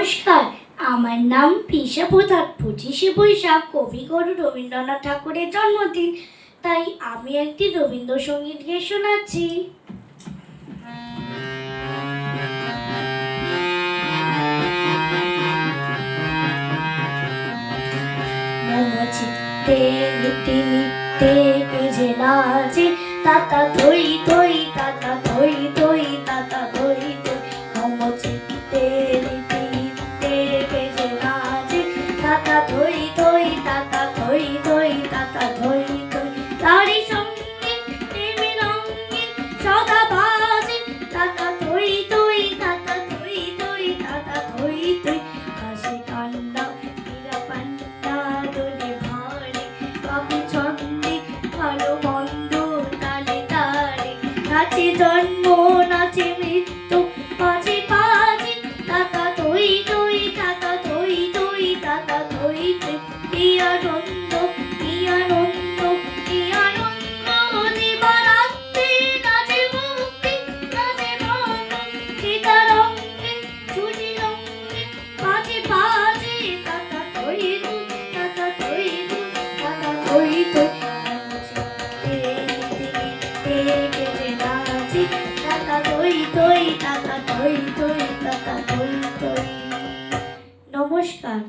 নমস্কার, আমার নাম পিসা প্রধান। 25শে বৈশাখ কবিগুরু রবীন্দ্রনাথ ঠাকুরের জন্মদিন, তাই আমি একটি রবীন্দ্রসঙ্গীত গেয়ে শোনাচ্ছি। চিত্তে নিতে নিতে কেজে নাচে তাতা থই থই তাতা থই থই তাতা থই থই। মম চিত্তে নিতে নিতে কেজে নাচে তাতা থই থই তাতা থই থই তাতা থই থই। তারি সঙ্গে প্রেমে রঙ্গে সদা বাজে তাতা থই থই তাতা থই থই তাতা থই থই। হাসি কান্না মীরা পান্না দোলে ভারে কবি ছন্দে ভালো মন্দ তালে তালে। নাচে জন্ম নাচে মৃত্যু পাচে পাচে তাতা থই থই তাতা থই থই তাতা থই থই। কি আনন্দ কি আনন্দ কি আনন্দ দিবারাত্রি নাচে মুক্তি নাচে বঙ্গ সীতারঙ্গে ছুটি রঙ্গে পাচে পাচে তাতা থই থই তাতা থই থই তাতা থই থই। তাতা থই থই তাতা থই থই তাতা থই থই। নমস্কার।